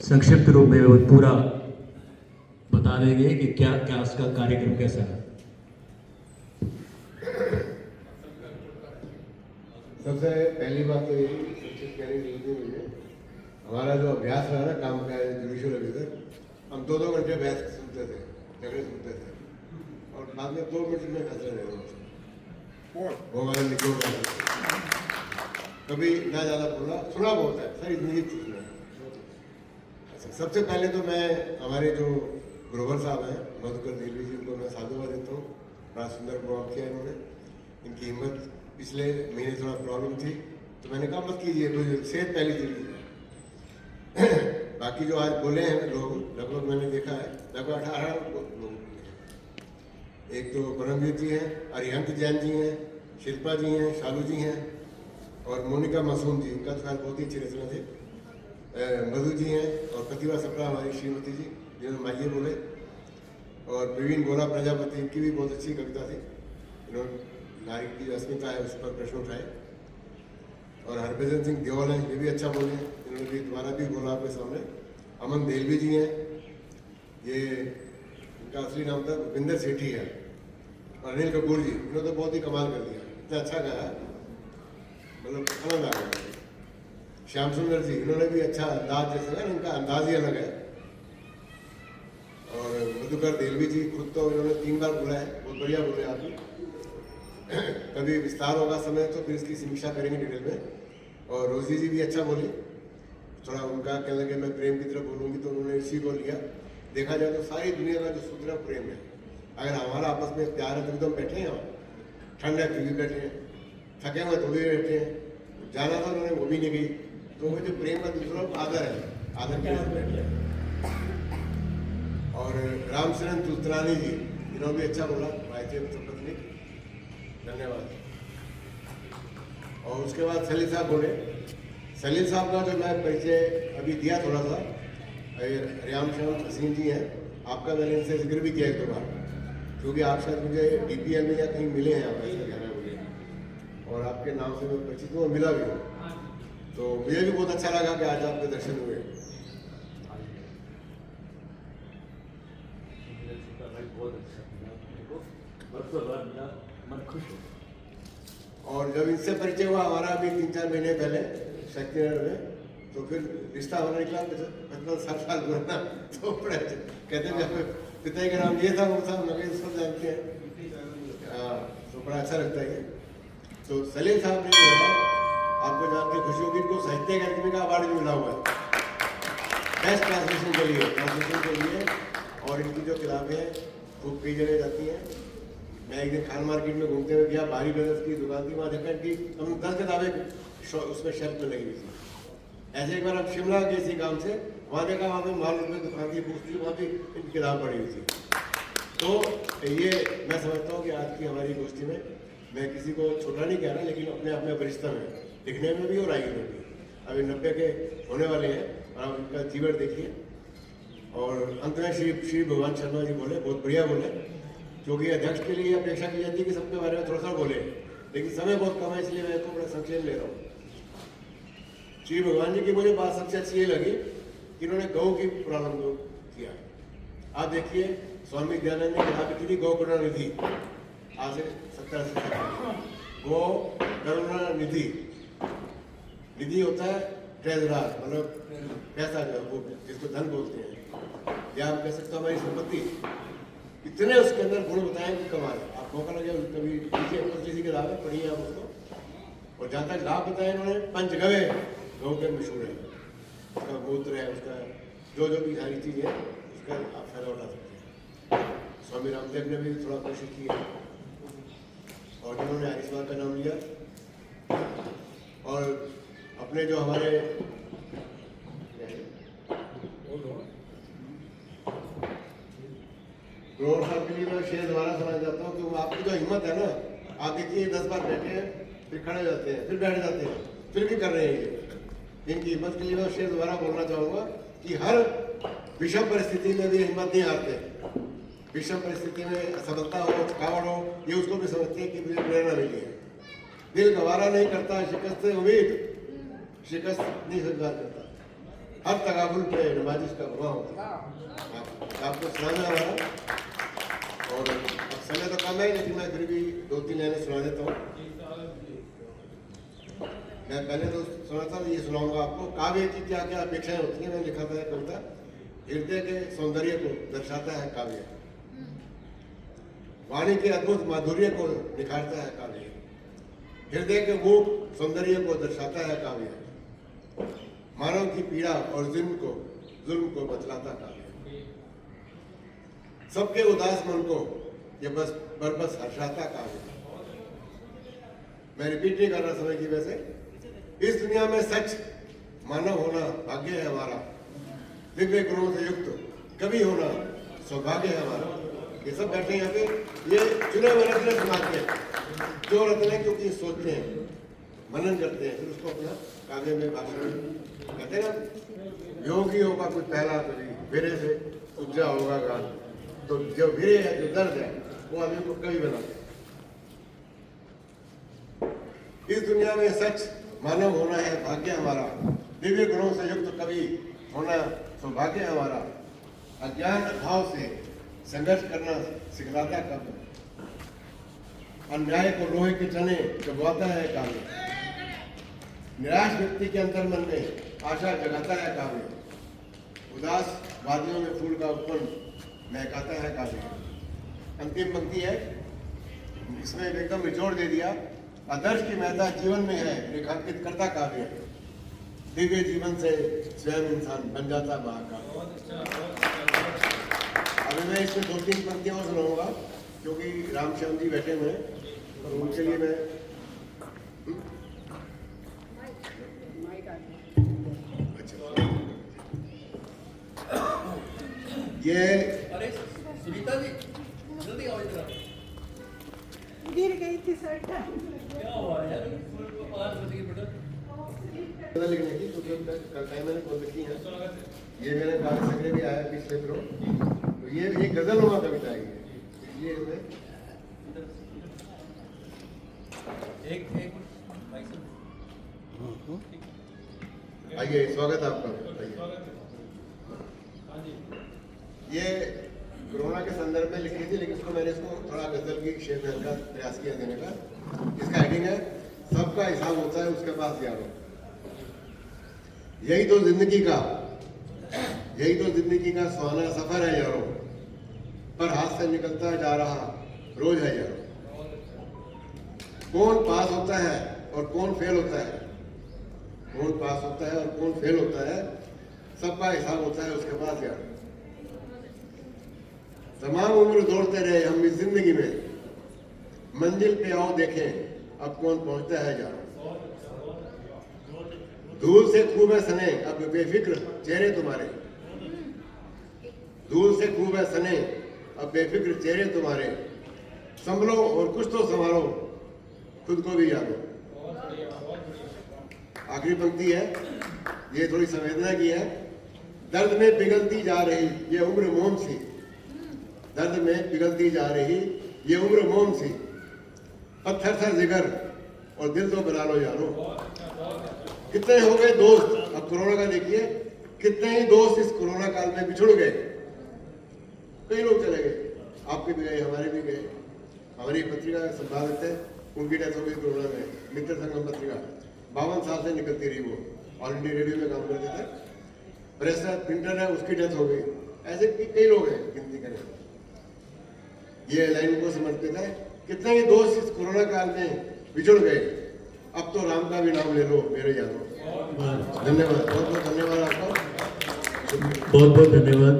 संक्षिप्त रूप में वो पूरा बता देंगे कि क्या क्या उसका कार्यक्रम कैसा है। सबसे पहली बात तो यही संक्षिप्त कहने की जरूरत नहीं है। हमारा जो अभ्यास रहा ना काम का जुडिशियल ऑफिसर, हम 2-2 घंटे बहस सुनते थे, झगड़े सुनते थे और बाद में 2 मिनट में फैसला ले रहे थे। वो हमारा निचोड़ रहा था, कभी ना ज़्यादा बोला, सुना बहुत है सर, इतनी ही सुना है। अच्छा, सबसे पहले तो मैं हमारे जो ग्रोवर साहब हैं मधुकर दिल्ली जी, उनको मैं साधुवाद देता हूँ। बड़ा सुंदर प्रोग्राम किया इन्होंने। इनकी हिम्मत, पिछले महीने थोड़ा प्रॉब्लम थी तो मैंने कहा मत कीजिए, कोई सेहत पहली चीज़ है। बाकी जो आज बोले हैं लोग, लगभग मैंने देखा है लगभग 18 लोग बोले हैं। एक तो परमवीर जी हैं, अरिहंत जैन जी हैं, शिल्पा जी हैं, शालू जी हैं और मोनिका मासूम जी, इनका तो बहुत ही अच्छी रचना थी। मधु जी हैं और प्रतिभा सप्रा हमारी श्रीमती जी, जिन्होंने माइये बोले, और प्रवीण गोला प्रजापति, इनकी भी बहुत अच्छी कविता थी। इन्होंने नारी की जो अस्मिता है उस पर प्रश्न उठाए। और हरभजन सिंह देओल हैं, ये भी अच्छा बोले, इन्होंने भी दोबारा भी बोला आपके सामने। अमन देलवी जी हैं, ये इनका असली नाम था भूपिंदर सेठी है। और अनिल कपूर जी, इन्होंने तो बहुत ही कमाल कर दिया, इतना अच्छा गाया, मतलब आनंद आ गया। श्याम सुंदर जी, इन्होंने भी अच्छा अंदाज, जैसे ना इनका अंदाज ही अलग है। और मधुकर देलवी जी खुद तो इन्होंने 3 बार बोला है, बहुत बढ़िया बोले आप भी। कभी विस्तार होगा समय तो फिर इसकी समीक्षा करेंगे डिटेल में। और रोजी जी भी अच्छा बोली, थोड़ा उनका कहने लगे मैं प्रेम की तरफ बोलूँगी तो उन्होंने इसी को लिया। देखा जाए तो सारी दुनिया का जो सूत्र है प्रेम है। अगर हमारा आपस में प्यार है तो हम बैठे हैं, ठंड है फिर भी बैठे हैं, थके हुए तो भी बैठे हैं, जाना था उन्होंने वो भी नहीं गई। तो वो जो प्रेम का दूसरा आदर है, आदर के साथ बैठे हैं। और रामचरण तुलतरानी जी, इन्होंने भी अच्छा बोला, पत्नी, धन्यवाद। और उसके बाद सलील साहब बोले। सलील साहब का जो मैं परिचय अभी दिया थोड़ा सा, रियाम श्याम सिंह जी हैं, आपका मैंने इनसे जिक्र भी किया 1-2 बार, क्योंकि आप शायद मुझे DPL में या कहीं मिले हैं, आप ऐसा कहना है मुझे, और आपके नाम से मैं परिचित हूँ, मिला भी हूँ। तो मुझे भी बहुत अच्छा लगा कि आज आपके दर्शन हुए। और जब इनसे परिचय हुआ हमारा अभी 3-4 महीने पहले शक्तिनगर में, तो फिर रिश्ता हमारा निकला 55 साल पुराना। तो बड़ा कहते हैं आपके पिता का नाम ये था, वो था, मगर सब जानते हैं। तो बड़ा अच्छा लगता है। तो सलील साहब ने जो है, आपको जान के खुशी होगी, इनको साहित्य अकादमी का अवार्ड भी मिला हुआ है बेस्ट ट्रांसलेशन के लिए। और इनकी जो किताबें हैं खूब कई जगह जाती हैं। मैं एक दिन खान मार्केट में घूमते हुए गया, भारी ब्रदर्स की दुकान थी, वहाँ देखा इनकी हम 10 किताबें उसमें शेल्फ में लगी हुई थी। ऐसे एक बार हम शिमला गए इसी काम से, वहाँ देखा वहाँ पे माल में दुकान थी, पूछती वहाँ भी इनकी किताब पड़ी हुई थी। तो ये मैं समझता हूँ कि आज की हमारी गोष्ठी में मैं किसी को छोटा नहीं कह रहा, लेकिन अपने आप में वरिष्ठतम है, दिखने में भी और आयु में भी। अभी 90 के होने वाले हैं और आप उनका जीवन देखिए। और अंत में श्री भगवान शर्मा जी बोले, बहुत बढ़िया बोले, क्योंकि अध्यक्ष के लिए अपेक्षा की जाती है कि सबके बारे में थोड़ा सा बोले, लेकिन समय बहुत कम है, इसलिए मैं तो बड़ा संक्षेप ले रहा हूँ। श्री भगवान जी की मुझे बात सबसे अच्छी ये लगी कि इन्होंने गौ की प्रारंभ किया। आप देखिए, स्वामी दयानंद ने किताब लिखी थी गौ करुणा निधि, आज से 70 से गौ करुणा निधि। निधि होता है ट्रेजरार, मतलब पैसा जो वो जिसको धन बोलते हैं, या आप कह सकते हो हमारी संपत्ति। इतने उसके अंदर गुण बताएं कि कमाल है। आप मौका लगे कभी पीछे किसी किताब है, पढ़िए आप उसको। और जहाँ तक लाभ बताए इन्होंने, पंचगव्य गौ के मशहूर है, उसका मूत्र है, उसका जो भी सारी चीज़ है, उसका आप फायदा उठा सकते हैं। स्वामी रामदेव ने भी थोड़ा कोशिश की है, और जिन्होंने आयुष्मान का नाम लिया। और अपने जो हमारे ग्रोवर साहब के लिए मैं शेर दोबारा सुना चाहता हूँ कि आपकी जो हिम्मत है ना, आप देखिए 10 बार बैठे हैं, फिर खड़े हो जाते हैं, फिर बैठ जाते हैं, फिर भी कर रहे हैं ये। इनकी हिम्मत के लिए मैं शेर दोबारा बोलना चाहूँगा कि हर विषम परिस्थिति में भी हिम्मत नहीं हारते। विषम परिस्थिति में असफलता हो, थकावट हो, ये उसको भी समझते हैं कि मुझे प्रेरणा मिली है। दिल गवारा नहीं करता शिकस्त से उम्मीद, शिकस्त नहीं स्वीकार करता। हर तगाबुल पे नमाजिश का प्रभाव होता है। आपको सुनाना वाला और अब समय तो कम है, लेकिन मैं फिर भी 2-3 लाइनें सुना देता हूँ। मैं पहले तो सुनाता हूँ, ये सुनाऊंगा आपको। काव्य की क्या क्या अपेक्षाएं होती हैं। मैंने लिखा था एक कविता, हृदय के सौंदर्य को दर्शाता है काव्य, वाणी के अद्भुत माधुर्य को निखारता है काव्य, हृदय के मूक सौंदर्य को दर्शाता है काव्य, मानव की पीड़ा और जुल्म को बतलाता काव्य, सबके उदास मन को ये बस हर्षाता काव्य। मैं रिपीट नहीं कर रहा समय की वजह से। इस दुनिया में सच मानव होना भाग्य है हमारा, दिव्य गुणों से युक्त कवि होना सौभाग्य है हमारा। ये सब बैठे यहाँ पे, ये चुने हुए रत्न सुनाते हैं, जो रत्न है क्योंकि सोचते हैं, मनन करते हैं, फिर उसको अपना काव्य में भाषण कहते हैं ना। योगियों का कुछ पहला कवि वीरे से उपजा होगा गान, तो जो वीरे है, जो दर्द है, वो आदमी को कवि बनाते हैं। इस दुनिया में सच मानव होना है भाग्य हमारा, दिव्य गुणों से युक्त कवि होना सौभाग्य हमारा, अज्ञान भाव से संघर्ष करना सिखलाता काव्य, अन्याय को लोहे के चने चबवाता है काव्य, निराश व्यक्ति के अंतर्मन में आशा जगाता है काव्य, उदास वादियों में फूल का उपवन महकाता है काव्य। अंतिम पंक्ति है, इसमें एकदम निचोड़ दे दिया। आदर्श की महत्ता जीवन में है रेखांकित करता काव्य, दिव्य जीवन से स्वयं इंसान बन जाता महाकाव्य। अभी मैं इसमें 2-3 पंक्तियां और सुनाऊंगा, क्योंकि रामश्याम जी बैठे हुए हैं, तो उनके लिए मैं ये सुनीता जी जल्दी आओ इधर। गिर गई थी सर। क्या हुआ यार, फुल को 5 बजे की बेटा लिखने की, क्योंकि कल मैंने बोल रखी है। ये मेरे बाल संग्रह भी आया पिछले दिनों, तो ये गजल हुआ कविता है ये एक भाई साहब आइए, स्वागत है आपका। ये कोरोना के संदर्भ में लिखी थी, लेकिन मैंने इसको थोड़ा गजल की शेप में का प्रयास किया देने का। इसका हेडिंग है, सबका हिसाब होता है उसके पास यारो। यही तो जिंदगी का सुहाना सफर है यारो, पर हाथ से निकलता जा रहा रोज है यारो। कौन पास होता है और कौन फेल होता है, कौन पास होता है और कौन फेल होता है, सबका हिसाब होता है उसके पास यारो। तमाम उम्र दौड़ते रहे हम इस जिंदगी में, मंजिल पे आओ देखें अब कौन पहुंचता है यारो। धूल से खूब है सने अब बेफिक्र चेहरे तुम्हारे, धूल से खूब है सने अब बेफिक्र चेहरे तुम्हारे, संभलो और कुछ तो संभालो खुद को भी यादो। आखिरी पंक्ति है, ये थोड़ी संवेदना की है। दर्द में पिघलती जा रही ये उम्र मोम सी, दर्द में पिघलती जा रही ये उम्र मोम सी, पत्थर सा जिगर और दिल तो बना लो यारो। कितने हो गए दोस्त, अब कोरोना का देखिए, कितने ही दोस्त इस कोरोना काल में बिछुड़ गए। कई लोग चले गए, आपके भी गए, हमारे भी गए। हमारी पत्रिका संपादक थे, उनकी डेथ हो गई कोरोना में। मित्र संगम पत्रिका 52 साल से निकलती रही, वो ऑल इंडिया रेडियो में काम करते थे। प्रेस प्रिंटर है, उसकी डेथ हो गई। ऐसे कई लोग हैं, गिनती करें। ये लाइन को समर्पित है। कितने ही दोस्त इस कोरोना काल में बिछुड़ गए, अब तो राम का भी नाम ले लो मेरे यारों। धन्यवाद, बहुत बहुत धन्यवाद आपका। बहुत बहुत धन्यवाद।